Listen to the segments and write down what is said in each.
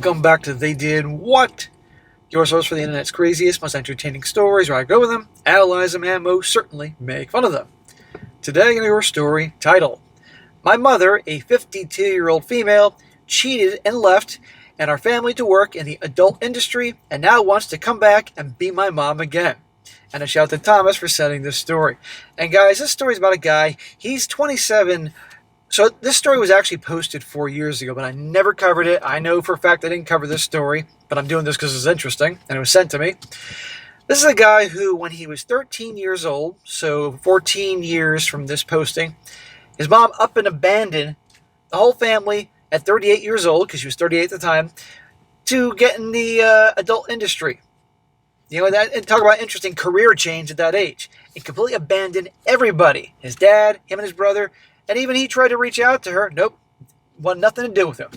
Welcome back to They Did What? Your source for the internet's craziest, most entertaining stories, where I go with them, analyze them, and most certainly make fun of them. Today in your story titled, My Mother, a 52-year-old female, cheated and left and our family to work in the adult industry and now wants to come back and be my mom again. And a shout to Thomas for sending this story. And guys, this story is about a guy, he's 27. So this story was actually posted 4 years ago, but I never covered it. I know for a fact I didn't cover this story, but I'm doing this because it's interesting, and it was sent to me. This is a guy who, when he was 13 years old, so 14 years from this posting, his mom up and abandoned the whole family at 38 years old, because she was 38 at the time, to get in the adult industry. You know, that, and talk about interesting career change at that age. He completely abandoned everybody. His dad, him and his brother, and even he tried to reach out to her. Nope. Want nothing to do with him.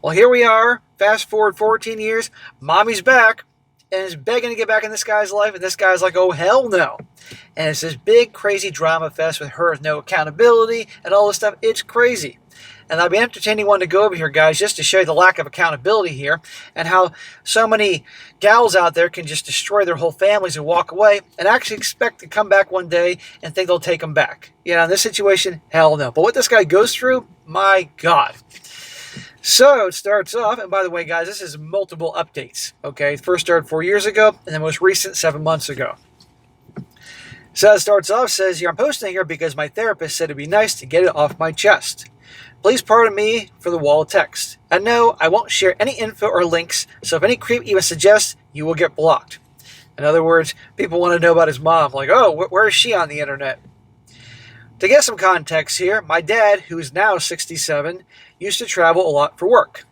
Well, here we are. Fast forward 14 years. Mommy's back and is begging to get back in this guy's life. And this guy's like, oh, hell no. And it's this big, crazy drama fest with her with no accountability and all this stuff. It's crazy. And I'll be entertaining one to go over here, guys, just to show you the lack of accountability here and how so many gals out there can just destroy their whole families and walk away and actually expect to come back one day and think they'll take them back. You know, in this situation, hell no. But what this guy goes through, my God. So it starts off, and by the way, guys, this is multiple updates. Okay, first started 4 years ago, and the most recent 7 months ago. So it starts off, says here, I'm posting here because my therapist said it'd be nice to get it off my chest. Please pardon me for the wall of text. And no, I won't share any info or links, so if any creep even suggests, you will get blocked. In other words, people want to know about his mom, like, oh, where is she on the internet? To get some context here, my dad, who is now 67, used to travel a lot for work.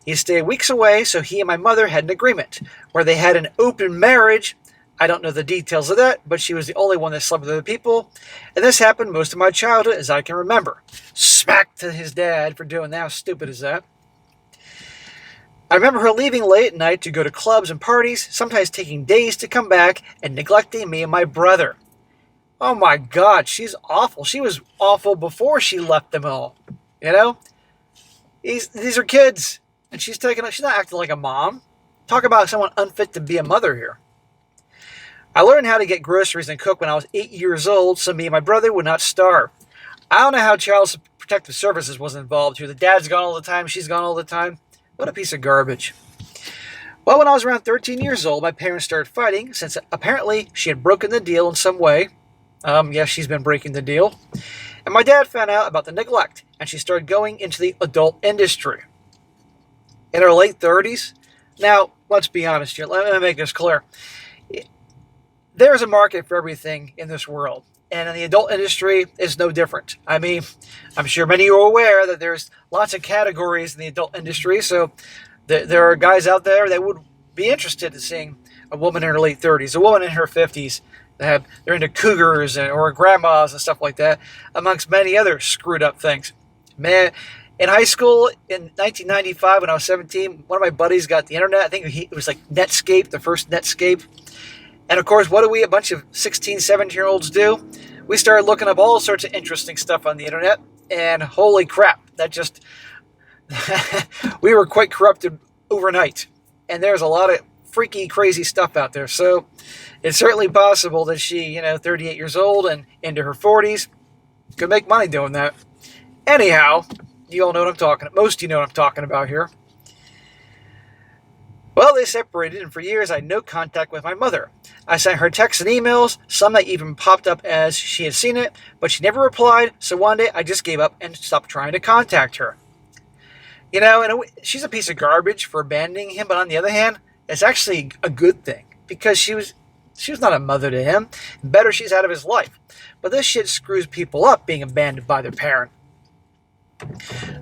He stayed weeks away, so he and my mother had an agreement, where they had an open marriage. I don't know the details of that, but she was the only one that slept with other people. And this happened most of my childhood, as I can remember. Smack to his dad for doing that. How stupid is that? I remember her leaving late at night to go to clubs and parties, sometimes taking days to come back, and neglecting me and my brother. Oh my God, she's awful. She was awful before she left them all. You know? These are kids. And she's not acting like a mom. Talk about someone unfit to be a mother here. I learned how to get groceries and cook when I was 8 years old, so me and my brother would not starve. I don't know how Child Protective Services was involved here. The dad's gone all the time, she's gone all the time. What a piece of garbage. Well, when I was around 13 years old, my parents started fighting, since apparently she had broken the deal in some way. Yes, she's been breaking the deal. And my dad found out about the neglect, and she started going into the adult industry. In her late 30s, now, let's be honest here, let me make this clear. There's a market for everything in this world, and in the adult industry, it's no different. I mean, I'm sure many of you are aware that there's lots of categories in the adult industry, so there are guys out there that would be interested in seeing a woman in her late 30s, a woman in her 50s, they're into cougars or grandmas and stuff like that, amongst many other screwed up things. Man, in high school, in 1995, when I was 17, one of my buddies got the internet. I think it was like Netscape, the first Netscape. And of course, what do we, a bunch of 16, 17-year-olds do? We started looking up all sorts of interesting stuff on the internet, and holy crap, that just, we were quite corrupted overnight. And there's a lot of freaky, crazy stuff out there. So it's certainly possible that she, 38 years old and into her 40s, could make money doing that. Anyhow, you all know what I'm talking about. Most of you know what I'm talking about here. Well, they separated, and for years I had no contact with my mother. I sent her texts and emails, some that even popped up as she had seen it, but she never replied, so one day I just gave up and stopped trying to contact her. And she's a piece of garbage for abandoning him, but on the other hand, it's actually a good thing, because she was not a mother to him. Better, she's out of his life. But this shit screws people up, being abandoned by their parent.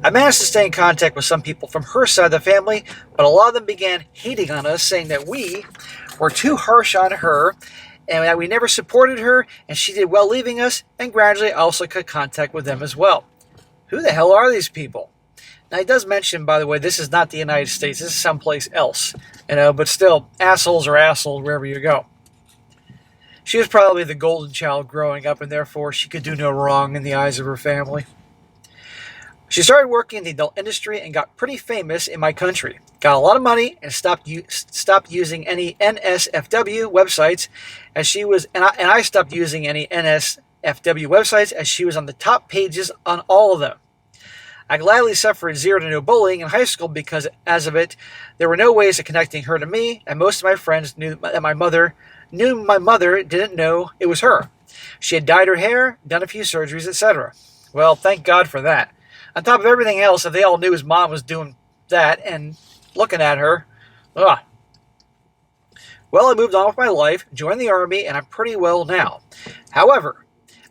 I managed to stay in contact with some people from her side of the family, but a lot of them began hating on us, saying that we were too harsh on her, and that we never supported her, and she did well leaving us, and gradually I also cut contact with them as well. Who the hell are these people? Now, he does mention, by the way, this is not the United States, this is someplace else, but still, assholes are assholes wherever you go. She was probably the golden child growing up, and therefore she could do no wrong in the eyes of her family. She started working in the adult industry and got pretty famous in my country. Got a lot of money and stopped using any NSFW websites as she was, and I stopped using any NSFW websites as she was on the top pages on all of them. I gladly suffered zero to no bullying in high school because, as of it, there were no ways of connecting her to me, and most of my friends knew my mother didn't know it was her. She had dyed her hair, done a few surgeries, etc. Well, thank God for that. On top of everything else, if they all knew his mom was doing that and looking at her, ugh. Well, I moved on with my life, joined the Army, and I'm pretty well now. However,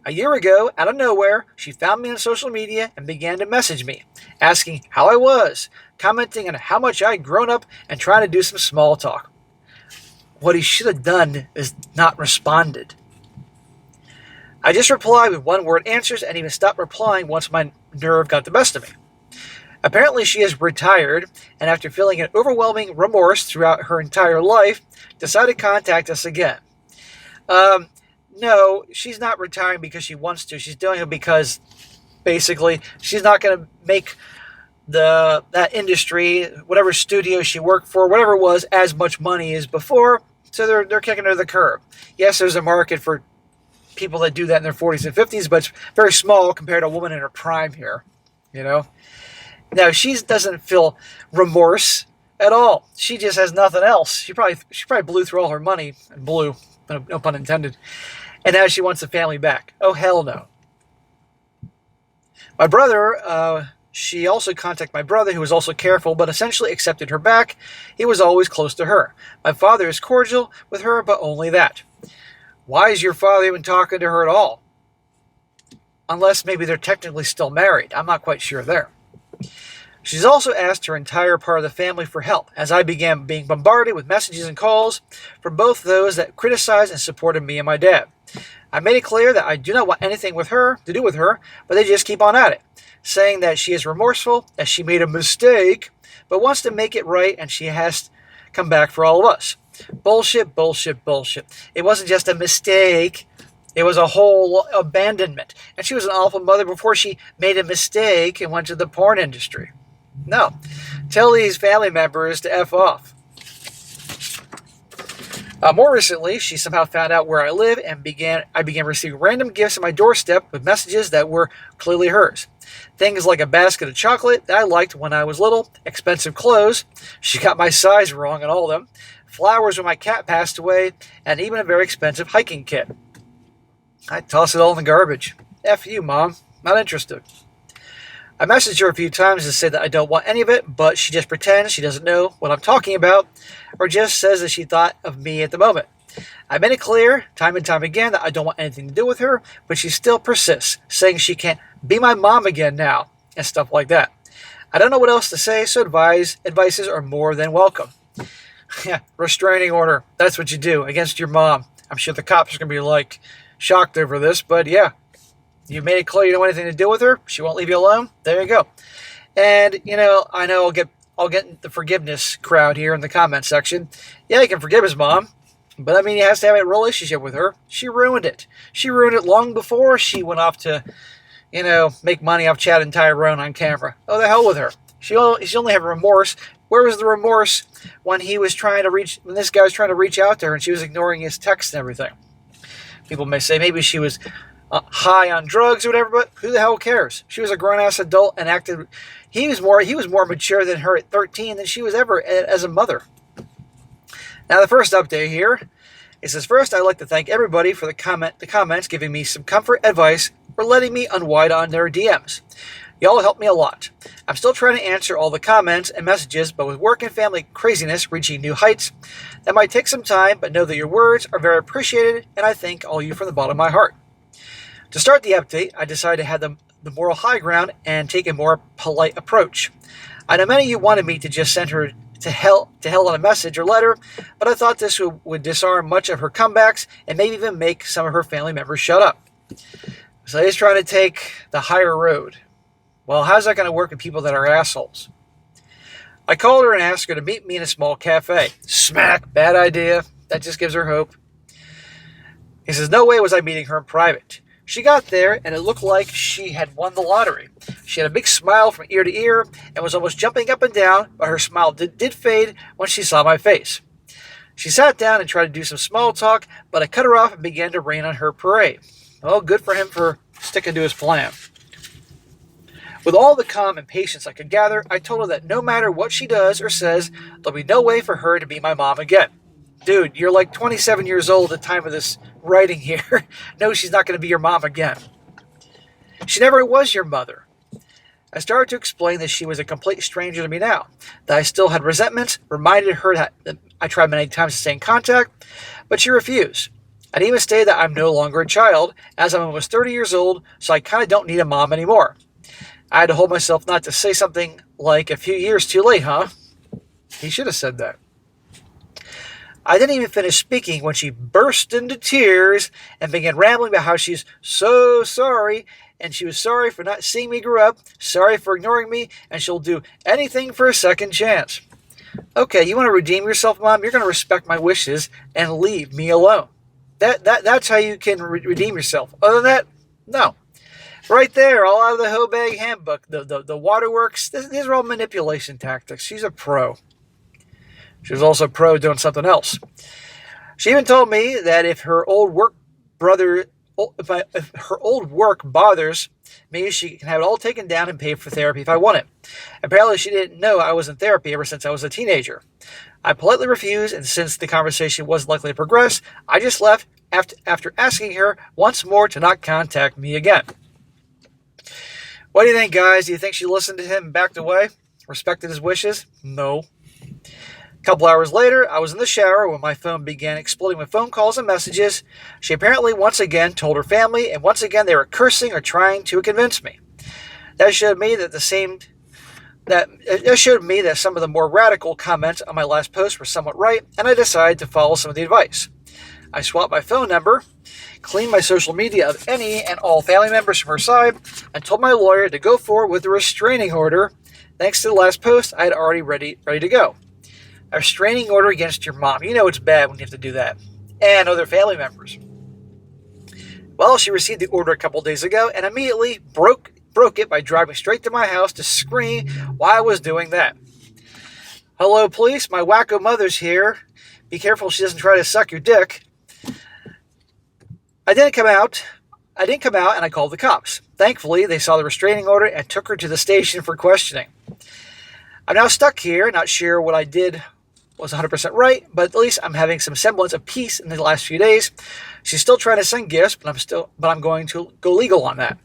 a year ago, out of nowhere, she found me on social media and began to message me, asking how I was, commenting on how much I'd grown up, and trying to do some small talk. What he should have done is not responded. I just replied with one-word answers and even stopped replying once my nerve got the best of me. Apparently she is retired, and after feeling an overwhelming remorse throughout her entire life, decided to contact us again. No, she's not retiring because she wants to. She's doing it because, basically, she's not going to make that industry, whatever studio she worked for, whatever it was, as much money as before, so they're kicking her to the curb. Yes, there's a market for people that do that in their 40s and 50s, but it's very small compared to a woman in her prime here, you know? Now, she doesn't feel remorse at all. She just has nothing else. She probably blew through all her money, and blew, no pun intended, and now she wants the family back. Oh, hell no. My brother, she also contacted my brother, who was also careful, but essentially accepted her back. He was always close to her. My father is cordial with her, but only that. Why is your father even talking to her at all? Unless maybe they're technically still married. I'm not quite sure there. She's also asked her entire part of the family for help, as I began being bombarded with messages and calls from both those that criticized and supported me and my dad. I made it clear that I do not want anything to do with her, but they just keep on at it, saying that she is remorseful, that she made a mistake, but wants to make it right and she has to come back for all of us. Bullshit, bullshit, bullshit. It wasn't just a mistake. It was a whole abandonment. And she was an awful mother before she made a mistake and went to the porn industry. No. Tell these family members to F off. More recently, she somehow found out where I live and I began receiving random gifts at my doorstep with messages that were clearly hers. Things like a basket of chocolate that I liked when I was little, expensive clothes, she got my size wrong on all of them, flowers when my cat passed away, and even a very expensive hiking kit. I toss it all in the garbage. F you, Mom. Not interested. I messaged her a few times to say that I don't want any of it, but she just pretends she doesn't know what I'm talking about, or just says that she thought of me at the moment. I made it clear, time and time again, that I don't want anything to do with her, but she still persists, saying she can't be my mom again now, and stuff like that. I don't know what else to say, so advices are more than welcome. Yeah, restraining order. That's what you do against your mom. I'm sure the cops are going to be like shocked over this, but yeah. You made it clear you don't want anything to do with her. She won't leave you alone. There you go. And, I know I'll get the forgiveness crowd here in the comment section. Yeah, he can forgive his mom. But, he has to have a relationship with her. She ruined it. She ruined it long before she went off to, make money off Chad and Tyrone on camera. Oh, the hell with her. She only had remorse. Where was the remorse when this guy was trying to reach out to her and she was ignoring his texts and everything? People may say maybe she was high on drugs or whatever, but who the hell cares? She was a grown-ass adult and acted. He was more mature than her at 13 than she was ever as a mother. Now, the first update here is this. First, I'd like to thank everybody for the comments giving me some comfort, advice, or letting me unwind on their DMs. Y'all helped me a lot. I'm still trying to answer all the comments and messages, but with work and family craziness reaching new heights, that might take some time, but know that your words are very appreciated, and I thank all you from the bottom of my heart. To start the update, I decided to have the moral high ground and take a more polite approach. I know many of you wanted me to just send her to hell on a message or letter, but I thought this would disarm much of her comebacks and maybe even make some of her family members shut up. So he's trying to take the higher road. Well, how's that going to work with people that are assholes? I called her and asked her to meet me in a small cafe. Smack! Bad idea. That just gives her hope. He says, no way was I meeting her in private. She got there, and it looked like she had won the lottery. She had a big smile from ear to ear and was almost jumping up and down, but her smile did fade when she saw my face. She sat down and tried to do some small talk, but I cut her off and began to rain on her parade. Well, good for him for sticking to his plan. With all the calm and patience I could gather, I told her that no matter what she does or says, there'll be no way for her to be my mom again. Dude, you're like 27 years old at the time of this writing here. No, she's not going to be your mom again. She never was your mother. I started to explain that she was a complete stranger to me now, that I still had resentments, reminded her that I tried many times to stay in contact, but she refused. I'd even stated that I'm no longer a child, as I'm almost 30 years old, so I kind of don't need a mom anymore. I had to hold myself not to say something like, a few years too late, huh? He should have said that. I didn't even finish speaking when she burst into tears and began rambling about how she's so sorry, and she was sorry for not seeing me grow up, sorry for ignoring me, and she'll do anything for a second chance. Okay, you want to redeem yourself, Mom? You're going to respect my wishes and leave me alone. That's how you can redeem yourself. Other than that, no. Right there, all out of the Hobag handbook, the waterworks, these are all manipulation tactics. She's a pro. She was also a pro doing something else. She even told me that if her old work bothers me, she can have it all taken down and paid for therapy if I want it. Apparently, she didn't know I was in therapy ever since I was a teenager. I politely refused, and since the conversation wasn't likely to progress, I just left after asking her once more to not contact me again. What do you think, guys? Do you think she listened to him and backed away? Respected his wishes? No. A couple hours later, I was in the shower when my phone began exploding with phone calls and messages. She apparently once again told her family, and once again they were cursing or trying to convince me. That showed me that some of the more radical comments on my last post were somewhat right, and I decided to follow some of the advice. I swapped my phone number, cleaned my social media of any and all family members from her side, and told my lawyer to go forward with a restraining order. Thanks to the last post, I had already ready to go. A restraining order against your mom. You know it's bad when you have to do that. And other family members. Well, she received the order a couple days ago and immediately broke it by driving straight to my house to scream why I was doing that. Hello, police. My wacko mother's here. Be careful she doesn't try to suck your dick. I didn't come out, and I called the cops. Thankfully, they saw the restraining order and took her to the station for questioning. I'm now stuck here, not sure what I did was 100% right, but at least I'm having some semblance of peace in the last few days. She's still trying to send gifts, but I'm going to go legal on that.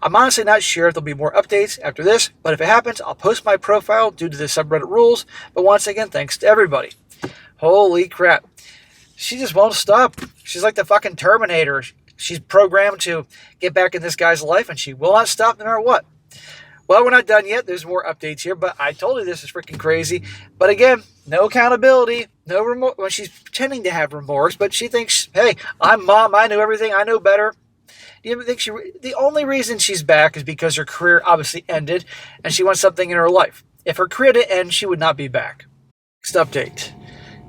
I'm honestly not sure if there'll be more updates after this, but if it happens, I'll post my profile due to the subreddit rules. But once again, thanks to everybody. Holy crap. She just won't stop. She's like the fucking Terminator. She's programmed to get back in this guy's life, and she will not stop no matter what. Well, we're not done yet. There's more updates here, but I told you this is freaking crazy. But again, no accountability, no remorse. Well, she's pretending to have remorse, but she thinks, hey, I'm mom. I know everything. I know better. Do you think the only reason she's back is because her career obviously ended, and she wants something in her life. If her career didn't end, she would not be back. Next update.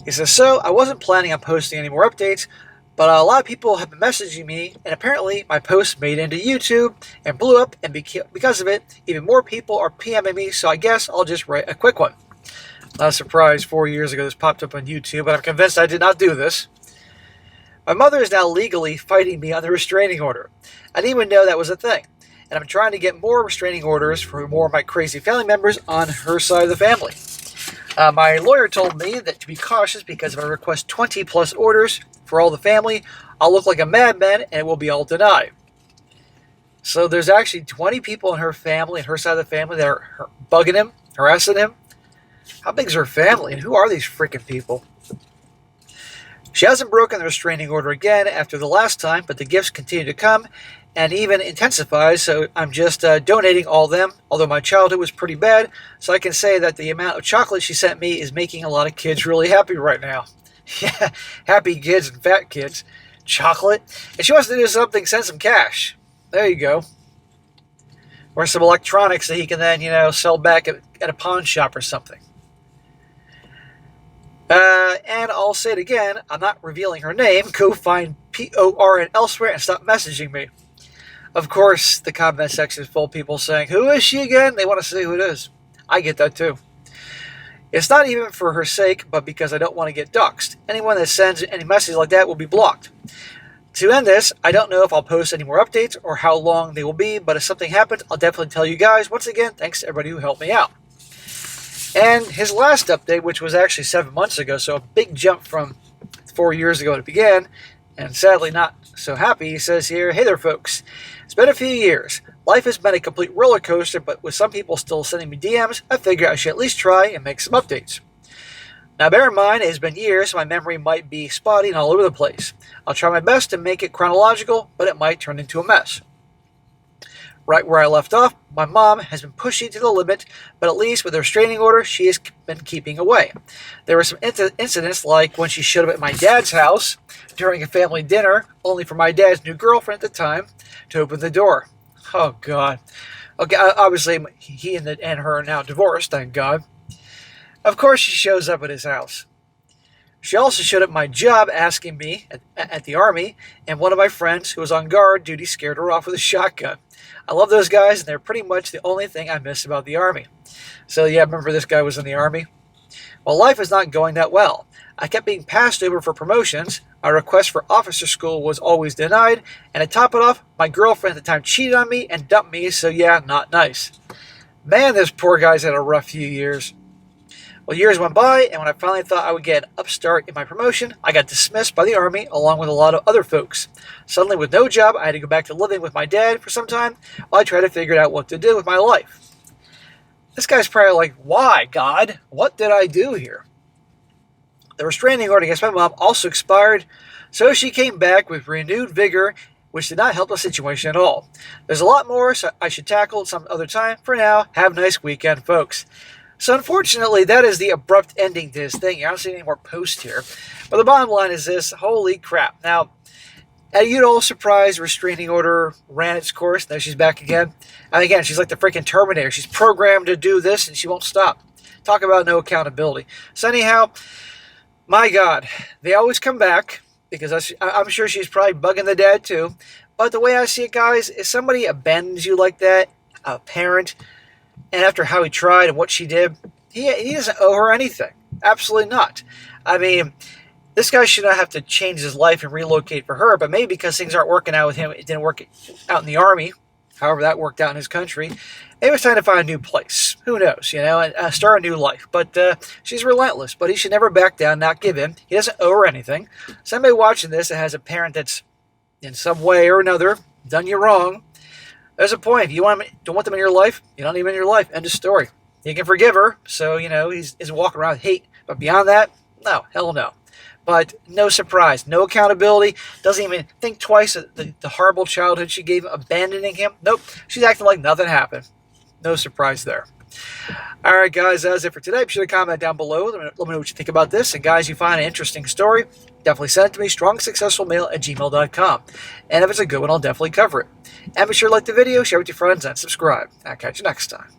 He says, so I wasn't planning on posting any more updates, but a lot of people have been messaging me, and apparently my post made it into YouTube and blew up, and because of it, even more people are PMing me, so I guess I'll just write a quick one. Not a surprise, 4 years ago this popped up on YouTube, but I'm convinced I did not do this. My mother is now legally fighting me on the restraining order. I didn't even know that was a thing, and I'm trying to get more restraining orders for more of my crazy family members on her side of the family. My lawyer told me that to be cautious because if I request 20 plus orders for all the family, I'll look like a madman and it will be all denied. So there's actually 20 people in her family, and her side of the family, that are bugging him, harassing him. How big is her family, and who are these freaking people? She hasn't broken the restraining order again after the last time, but the gifts continue to come and even intensify, so I'm just donating all of them, although my childhood was pretty bad, so I can say that the amount of chocolate she sent me is making a lot of kids really happy right now. Yeah, happy kids and fat kids. Chocolate. And she wants to do something, send some cash. There you go. Or some electronics that he can then, sell back at a pawn shop or something. And I'll say it again, I'm not revealing her name. Go find PORN elsewhere and stop messaging me. Of course, the comment section is full of people saying, "Who is she again?" They want to say who it is. I get that too. It's not even for her sake, but because I don't want to get doxxed. Anyone that sends any message like that will be blocked. To end this, I don't know if I'll post any more updates or how long they will be, but if something happens, I'll definitely tell you guys. Once again, thanks to everybody who helped me out. And his last update, which was actually 7 months ago, so a big jump from 4 years ago it began, and sadly not so happy, he says here, "Hey there folks, it's been a few years. Life has been a complete roller coaster, but with some people still sending me DMs, I figure I should at least try and make some updates. Now bear in mind, it has been years, so my memory might be spotty and all over the place. I'll try my best to make it chronological, but it might turn into a mess. Right where I left off, my mom has been pushing to the limit, but at least with her restraining order, she has been keeping away. There were some incidents like when she showed up at my dad's house during a family dinner, only for my dad's new girlfriend at the time to open the door. Oh, God. Okay, obviously, he and her are now divorced, thank God. Of course, she shows up at his house. She also showed up at my job asking me at the Army, and one of my friends who was on guard duty scared her off with a shotgun. I love those guys, and they're pretty much the only thing I miss about the Army. So yeah, remember this guy was in the Army? Well, life is not going that well. I kept being passed over for promotions. My request for officer school was always denied, and to top it off, my girlfriend at the time cheated on me and dumped me, so yeah, not nice. Man, this poor guy's had a rough few years. Well, years went by, and when I finally thought I would get an upstart in my promotion, I got dismissed by the Army along with a lot of other folks. Suddenly, with no job, I had to go back to living with my dad for some time while I tried to figure out what to do with my life. This guy's probably like, why, God? What did I do here? The restraining order against my mom also expired, so she came back with renewed vigor, which did not help the situation at all. There's a lot more, so I should tackle it some other time. For now, have a nice weekend, folks. So unfortunately, that is the abrupt ending to his thing. I don't see any more posts here. But the bottom line is this. Holy crap. Now, are you all surprised restraining order ran its course? Now she's back again. And again, she's like the freaking Terminator. She's programmed to do this, and she won't stop. Talk about no accountability. So anyhow, my God, they always come back, because I'm sure she's probably bugging the dad too. But the way I see it, guys, if somebody abandons you like that, a parent, and after how he tried and what she did, he doesn't owe her anything. Absolutely not. I mean, this guy should not have to change his life and relocate for her, but maybe because things aren't working out with him, it didn't work out in the Army, however that worked out in his country. Maybe it's time to find a new place. Who knows, and start a new life. But she's relentless, but he should never back down, not give in. He doesn't owe her anything. Somebody watching this that has a parent that's in some way or another done you wrong, there's a point. If you don't want them in your life, you don't need them in your life. End of story. You can forgive her, so, he's walking around with hate. But beyond that, no, hell no. But no surprise, no accountability, doesn't even think twice of the horrible childhood she gave him, abandoning him. Nope, she's acting like nothing happened. No surprise there. All right, guys, that's it for today. Be sure to comment down below. Let me know what you think about this. And, guys, you find an interesting story, definitely send it to me, strongsuccessfulmail@gmail.com. And if it's a good one, I'll definitely cover it. And be sure to like the video, share it with your friends, and subscribe. I'll catch you next time.